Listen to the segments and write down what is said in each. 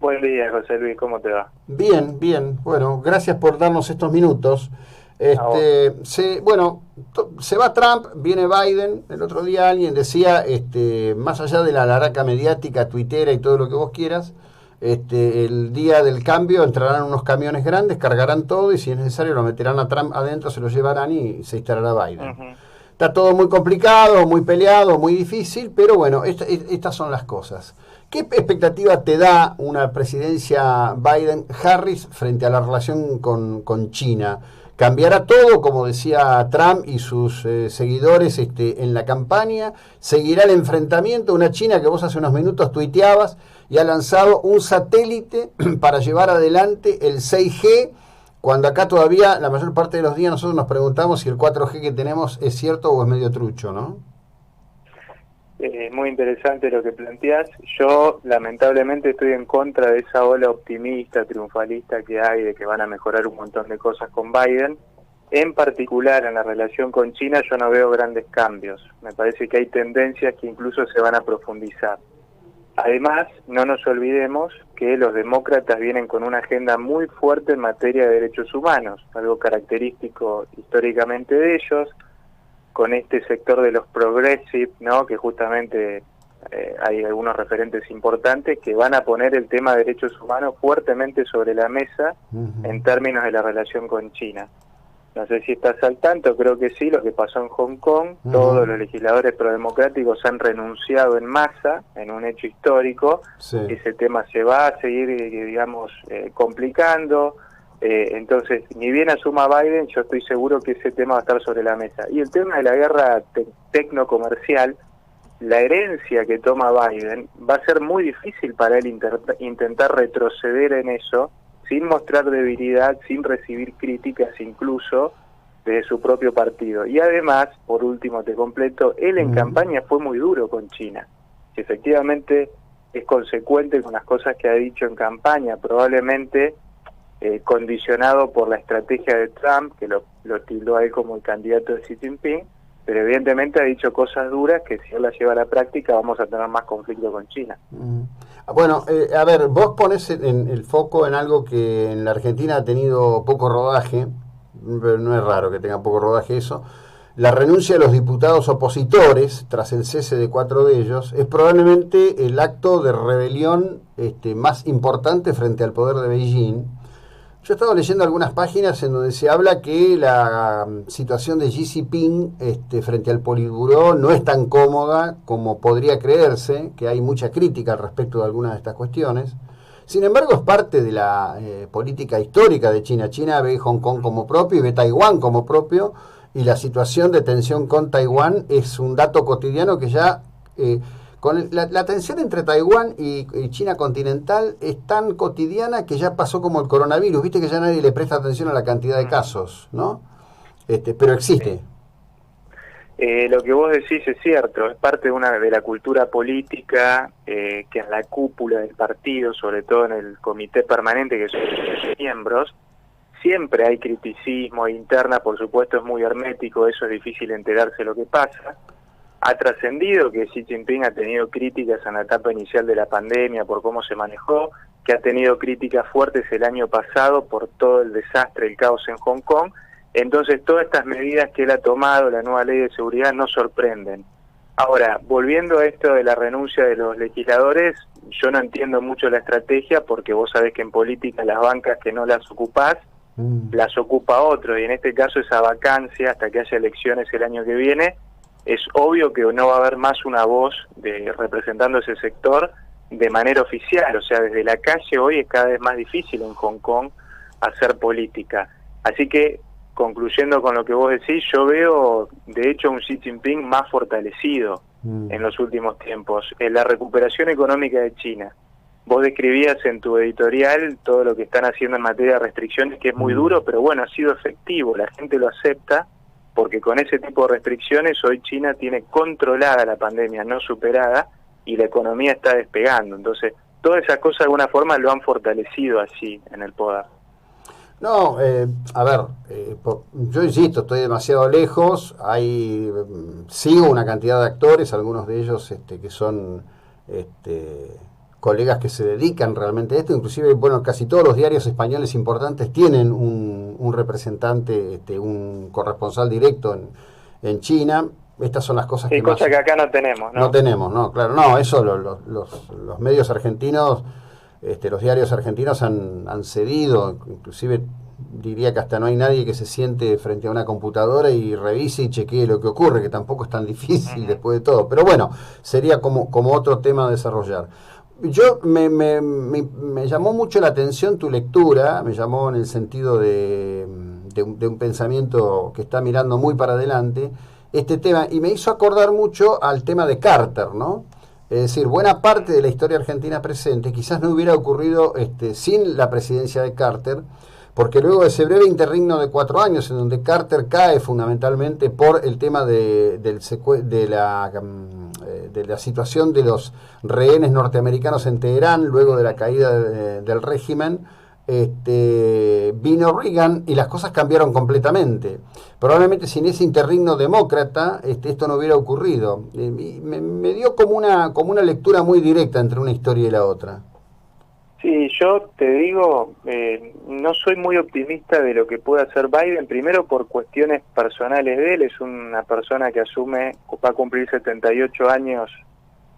Buen día, José Luis, ¿cómo te va? Bien, bien. Bueno, gracias por darnos estos minutos. A vos. Se va Trump, viene Biden. El otro día alguien decía, más allá de la laraca mediática, tuitera y todo lo que vos quieras, el día del cambio entrarán unos camiones grandes, cargarán todo y si es necesario lo meterán a Trump adentro, se lo llevarán y se instalará Biden. Ujú. Está todo muy complicado, muy peleado, muy difícil, pero bueno, estas son las cosas. ¿Qué expectativa te da una presidencia Biden-Harris frente a la relación con China? ¿Cambiará todo, como decía Trump y sus seguidores en la campaña? ¿Seguirá el enfrentamiento? Una China que vos hace unos minutos tuiteabas y ha lanzado un satélite para llevar adelante el 6G, cuando acá todavía la mayor parte de los días nosotros nos preguntamos si el 4G que tenemos es cierto o es medio trucho, ¿no? Muy interesante lo que planteás. Yo, lamentablemente, estoy en contra de esa ola optimista, triunfalista que hay de que van a mejorar un montón de cosas con Biden. En particular, en la relación con China, yo no veo grandes cambios. Me parece que hay tendencias que incluso se van a profundizar. Además, no nos olvidemos que los demócratas vienen con una agenda muy fuerte en materia de derechos humanos, algo característico históricamente de ellos, con este sector de los progressive, ¿no? Que justamente hay algunos referentes importantes que van a poner el tema de derechos humanos fuertemente sobre la mesa en términos de la relación con China. No sé si estás al tanto, creo que sí, lo que pasó en Hong Kong, todos los legisladores prodemocráticos han renunciado en masa, en un hecho histórico. Sí. Ese tema se va a seguir, digamos, complicando. Entonces, ni bien asuma Biden, yo estoy seguro que ese tema va a estar sobre la mesa. Y el tema de la guerra tecnocomercial, la herencia que toma Biden, va a ser muy difícil para él intentar retroceder en eso, sin mostrar debilidad, sin recibir críticas incluso de su propio partido. Y además, por último te completo, él en campaña fue muy duro con China. Si efectivamente es consecuente con las cosas que ha dicho en campaña, probablemente condicionado por la estrategia de Trump, que lo tildó a él como el candidato de Xi Jinping, pero evidentemente ha dicho cosas duras que si él las lleva a la práctica vamos a tener más conflicto con China. Bueno, a ver, vos pones el foco en algo que en la Argentina ha tenido poco rodaje, pero no es raro que tenga poco rodaje eso. La renuncia de los diputados opositores, tras el cese de 4 de ellos, es probablemente el acto de rebelión más importante frente al poder de Beijing. Yo he estado leyendo algunas páginas en donde se habla que la situación de Xi Jinping frente al Politburó no es tan cómoda como podría creerse, que hay mucha crítica al respecto de algunas de estas cuestiones. Sin embargo, es parte de la política histórica de China. China ve Hong Kong como propio y ve Taiwán como propio, y la situación de tensión con Taiwán es un dato cotidiano que ya... con la tensión entre Taiwán y China continental es tan cotidiana que ya pasó como el coronavirus. Viste que ya nadie le presta atención a la cantidad de casos, ¿no? Pero existe. Lo que vos decís es cierto, es parte de la cultura política que en la cúpula del partido, sobre todo en el comité permanente que son los miembros, siempre hay criticismo interna, por supuesto es muy hermético, eso es difícil enterarse de lo que pasa. Ha trascendido que Xi Jinping ha tenido críticas en la etapa inicial de la pandemia por cómo se manejó, que ha tenido críticas fuertes el año pasado por todo el desastre, el caos en Hong Kong. Entonces todas estas medidas que él ha tomado, la nueva ley de seguridad, no sorprenden. Ahora, volviendo a esto de la renuncia de los legisladores, yo no entiendo mucho la estrategia porque vos sabés que en política las bancas que no las ocupás, las ocupa otro, y en este caso esa vacancia hasta que haya elecciones el año que viene, es obvio que no va a haber más una voz representando ese sector de manera oficial. O sea, desde la calle hoy es cada vez más difícil en Hong Kong hacer política. Así que, concluyendo con lo que vos decís, yo veo de hecho un Xi Jinping más fortalecido en los últimos tiempos. En la recuperación económica de China, vos describías en tu editorial todo lo que están haciendo en materia de restricciones, que es muy duro, pero bueno, ha sido efectivo, la gente lo acepta, porque con ese tipo de restricciones hoy China tiene controlada la pandemia, no superada, y la economía está despegando. Entonces, todas esas cosas de alguna forma lo han fortalecido así en el poder. No, a ver, yo insisto, estoy demasiado lejos, sigo una cantidad de actores, algunos de ellos que son colegas que se dedican realmente a esto, inclusive, bueno, casi todos los diarios españoles importantes tienen un representante, un corresponsal directo en China. Estas son las cosas que cosa más... que acá no tenemos, ¿no? No tenemos, no, claro, no, eso los medios argentinos, los diarios argentinos han cedido, inclusive diría que hasta no hay nadie que se siente frente a una computadora y revise y chequee lo que ocurre, que tampoco es tan difícil después de todo, pero bueno, sería como otro tema a desarrollar. Yo me llamó mucho la atención tu lectura, me llamó en el sentido de un pensamiento que está mirando muy para adelante este tema, y me hizo acordar mucho al tema de Carter, ¿no? Es decir, buena parte de la historia argentina presente quizás no hubiera ocurrido sin la presidencia de Carter, porque luego de ese breve interregno de 4 años, en donde Carter cae fundamentalmente por el tema de la situación de los rehenes norteamericanos en Teherán, luego de la caída del régimen, vino Reagan y las cosas cambiaron completamente. Probablemente sin ese interregno demócrata esto no hubiera ocurrido. Me dio como una lectura muy directa entre una historia y la otra. Sí, yo te digo, no soy muy optimista de lo que pueda hacer Biden, primero por cuestiones personales de él. Es una persona que va a cumplir 78 años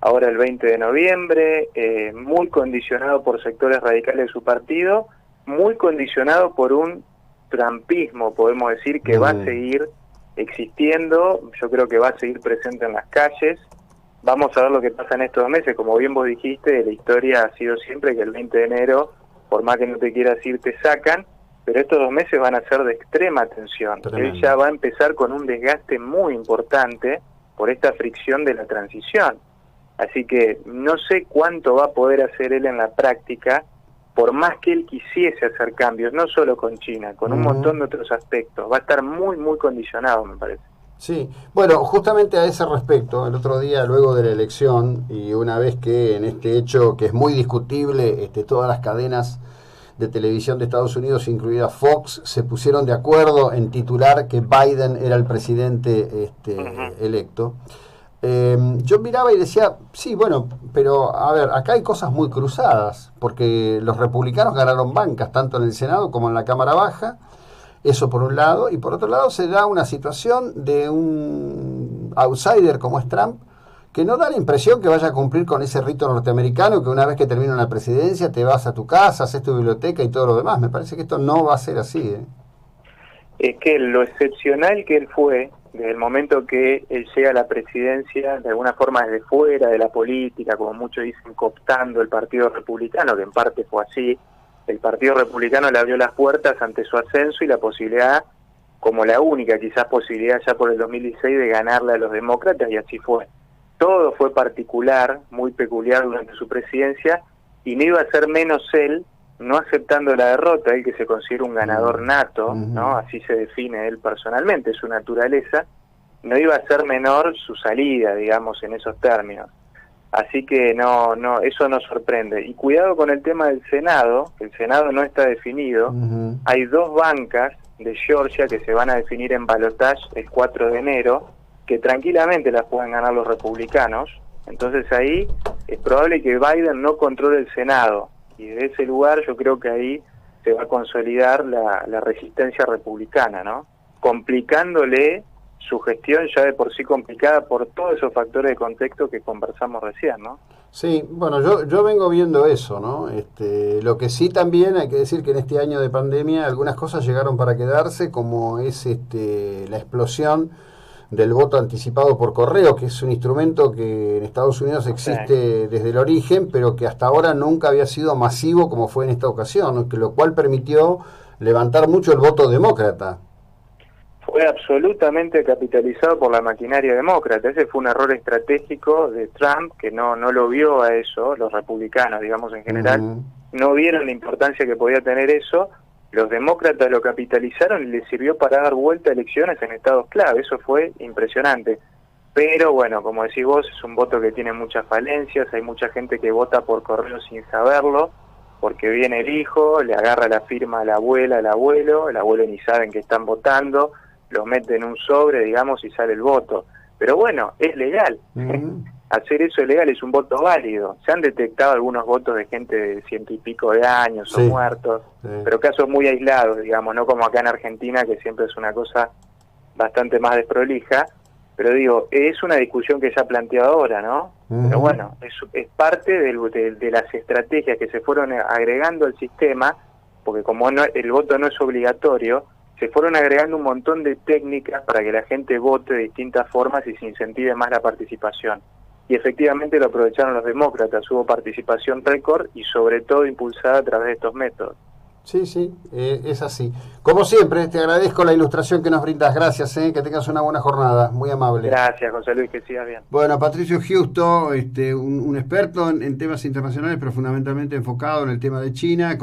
ahora el 20 de noviembre, muy condicionado por sectores radicales de su partido, muy condicionado por un trumpismo, podemos decir, que va a seguir existiendo. Yo creo que va a seguir presente en las calles. Vamos a ver lo que pasa en estos meses. Como bien vos dijiste, la historia ha sido siempre que el 20 de enero, por más que no te quieras ir, te sacan, pero estos 2 meses van a ser de extrema tensión. Tremendo. Él ya va a empezar con un desgaste muy importante por esta fricción de la transición. Así que no sé cuánto va a poder hacer él en la práctica, por más que él quisiese hacer cambios, no solo con China, con un montón de otros aspectos. Va a estar muy, muy condicionado, me parece. Sí, bueno, justamente a ese respecto, el otro día, luego de la elección, y una vez que en este hecho que es muy discutible, todas las cadenas de televisión de Estados Unidos, incluida Fox, se pusieron de acuerdo en titular que Biden era el presidente electo. Yo miraba y decía, sí, bueno, pero a ver, acá hay cosas muy cruzadas, porque los republicanos ganaron bancas, tanto en el Senado como en la Cámara Baja. Eso por un lado, y por otro lado se da una situación de un outsider como es Trump, que no da la impresión que vaya a cumplir con ese rito norteamericano, que una vez que termina la presidencia te vas a tu casa, haces tu biblioteca y todo lo demás. Me parece que esto no va a ser así, ¿eh? Es que lo excepcional que él fue, desde el momento que él llega a la presidencia, de alguna forma desde fuera de la política, como muchos dicen, cooptando el Partido Republicano, que en parte fue así. El Partido Republicano le abrió las puertas ante su ascenso y la posibilidad, como la única quizás posibilidad ya por el 2016, de ganarle a los demócratas, y así fue. Todo fue particular, muy peculiar durante su presidencia, y no iba a ser menos él, no aceptando la derrota, él que se considera un ganador nato, ¿no? Así se define él personalmente, su naturaleza, no iba a ser menor su salida, digamos, en esos términos. Así que no, eso nos sorprende. Y cuidado con el tema del Senado, el Senado no está definido. Hay 2 bancas de Georgia que se van a definir en balotaje el 4 de enero, que tranquilamente las pueden ganar los republicanos. Entonces ahí es probable que Biden no controle el Senado. Y de ese lugar yo creo que ahí se va a consolidar la resistencia republicana, ¿no? Complicándole su gestión ya de por sí complicada por todos esos factores de contexto que conversamos recién, ¿no? Sí, bueno, yo vengo viendo eso, ¿no? Lo que sí también hay que decir que en este año de pandemia algunas cosas llegaron para quedarse, como es la explosión del voto anticipado por correo, que es un instrumento que en Estados Unidos existe desde el origen, pero que hasta ahora nunca había sido masivo como fue en esta ocasión, ¿no? Que lo cual permitió levantar mucho el voto demócrata. Fue absolutamente capitalizado por la maquinaria demócrata. Ese fue un error estratégico de Trump, que no lo vio a eso. Los republicanos, digamos, en general, no vieron la importancia que podía tener eso. Los demócratas lo capitalizaron y les sirvió para dar vuelta a elecciones en estados clave. Eso fue impresionante. Pero bueno, como decís vos, es un voto que tiene muchas falencias. Hay mucha gente que vota por correo sin saberlo, porque viene el hijo, le agarra la firma a la abuela, al abuelo, el abuelo ni saben que están votando, lo mete en un sobre, digamos, y sale el voto. Pero bueno, es legal. hacer eso ilegal es un voto válido. Se han detectado algunos votos de gente de 100 y pico de años o muertos, pero casos muy aislados, digamos, no como acá en Argentina, que siempre es una cosa bastante más desprolija. Pero digo, es una discusión que se ha planteado ahora, ¿no? Pero bueno, es parte de las estrategias que se fueron agregando al sistema, porque como el voto no es obligatorio, se fueron agregando un montón de técnicas para que la gente vote de distintas formas y se incentive más la participación. Y efectivamente lo aprovecharon los demócratas, hubo participación récord y sobre todo impulsada a través de estos métodos. Sí, sí, es así. Como siempre, te agradezco la ilustración que nos brindas. Gracias, que tengas una buena jornada. Muy amable. Gracias, José Luis, que sigas bien. Bueno, Patricio Giusto, un experto en temas internacionales, pero fundamentalmente enfocado en el tema de China.